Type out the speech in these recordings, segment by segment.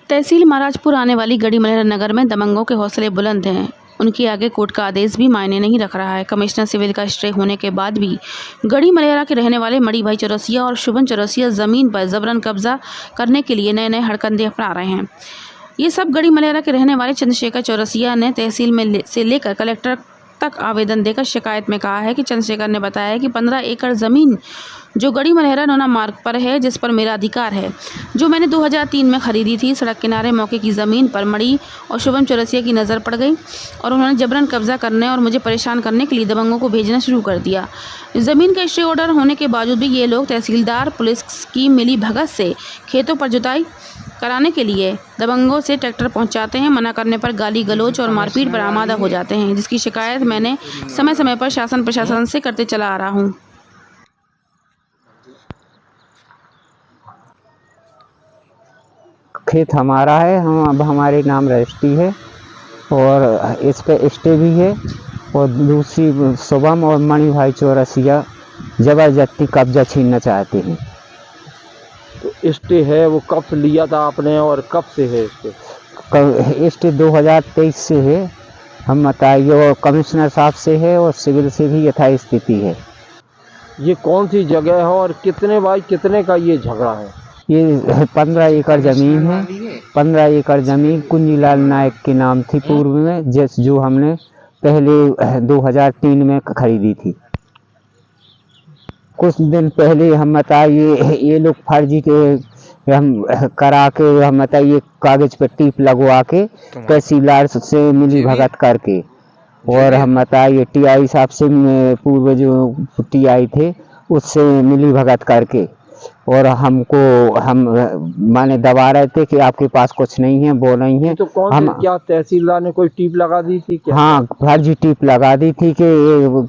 तहसील महाराजपुर आने वाली गढ़ी मलेहरा नगर में दबंगों के हौसले बुलंद हैं। उनके आगे कोर्ट का आदेश भी मायने नहीं रख रहा है। कमिश्नर सिविल का स्टे होने के बाद भी गढ़ी मलेहरा के रहने वाले मणि भाई चौरसिया और शुभम चौरसिया जमीन पर जबरन कब्जा करने के लिए नए नए हड़कंडे अपना रहे हैं। ये सब गढ़ी मलेहरा के रहने वाले चंद्रशेखर चौरसिया ने तहसील में से लेकर कलेक्टर तक आवेदन देकर शिकायत में कहा है कि चंद्रशेखर ने बताया कि 15 एकड़ ज़मीन जो गढ़ी मलेहरा नोना मार्ग पर है, जिस पर मेरा अधिकार है, जो मैंने 2003 में खरीदी थी। सड़क किनारे मौके की ज़मीन पर मणि और शुभम चौरसिया की नज़र पड़ गई और उन्होंने जबरन कब्जा करने और मुझे परेशान करने के लिए दबंगों को भेजना शुरू कर दिया। ज़मीन का स्टे ऑर्डर होने के बावजूद भी ये लोग तहसीलदार पुलिस की मिली भगत से खेतों पर जुताई कराने के लिए दबंगों से ट्रैक्टर पहुंचाते हैं। मना करने पर गाली गलौज और मारपीट पर आमादा हो जाते हैं, जिसकी शिकायत मैंने समय समय पर शासन प्रशासन से करते चला आ रहा हूं। खेत हमारा है, हम अब हमारे नाम रजिस्ट्री है और इस पे स्टे भी है। और दूसरी शुभम और मणि भाई चौरसिया जबरदस्ती कब्जा छीनना चाहते हैं। तो स्टे है वो कब से लिया था आपने और कब से है स्टे? स्टे 2023 से है, हम बताइए, और कमिश्नर साहब से है और सिविल से भी यथास्थिति है। ये कौन सी जगह है और कितने बाई कितने का ये झगड़ा है? ये 15 एकड़ ज़मीन है। 15 एकड़ ज़मीन कुंजीलाल नायक के नाम थी पूर्व में, जो हमने पहले 2003 में खरीदी थी। कुछ दिन पहले हम बताइए ये लोग फर्जी के हम करा के, हम बताइए कागज पर टीप लगवा के तहसीलदार से मिली भगत करके, और हम बताइए टीआई साहब से पूर्व जो टीआई थे उससे मिली भगत करके, और हम माने दबा रहे थे कि आपके पास कुछ नहीं है, वो नहीं है। तो कौन हम क्या तहसीलदार ने कोई टीप लगा दी थी क्या? हाँ, फर्जी टीप लगा दी थी कि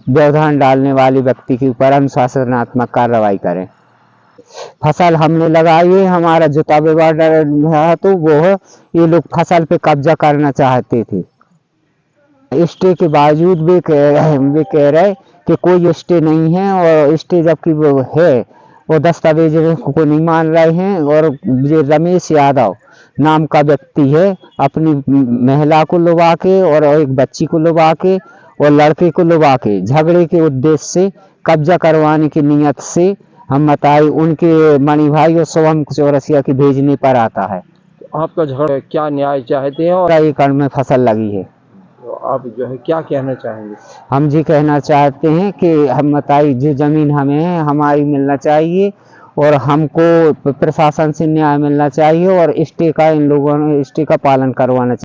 व्यवधान डालने वाले व्यक्ति के ऊपर अनुशासनात्मक कार्रवाई करें। फसल हमने लगाई है, हमारा जुता विवाद है, तो वो ये लोग फसल पे कब्जा करना चाहते थे। स्टे के बावजूद वे कह रहे कि कोई स्टे नहीं है, और स्टे जबकि वो है वो दस्तावेज को नहीं मान रहे हैं। और ये रमेश यादव नाम का व्यक्ति है, अपनी महिला को लुभा के और एक बच्ची को लुभा के और लड़के को लुभा के झगड़े के उद्देश्य से कब्जा करवाने की नियत से हम बताए उनके मणि भाई और शुभम चौरसिया के भेजने पर आता है। आपका झगड़ा क्या न्याय चाहते हैं? और 15 एकड़ में फसल लगी है। तो आप जो है क्या कहना चाहेंगे? हम जी कहना चाहते हैं कि हम बताइए जो ज़मीन हमें है हमारी मिलना चाहिए, और हमको प्रशासन से न्याय मिलना चाहिए, और स्टे का इन लोगों ने स्टे का पालन करवाना चाहिए।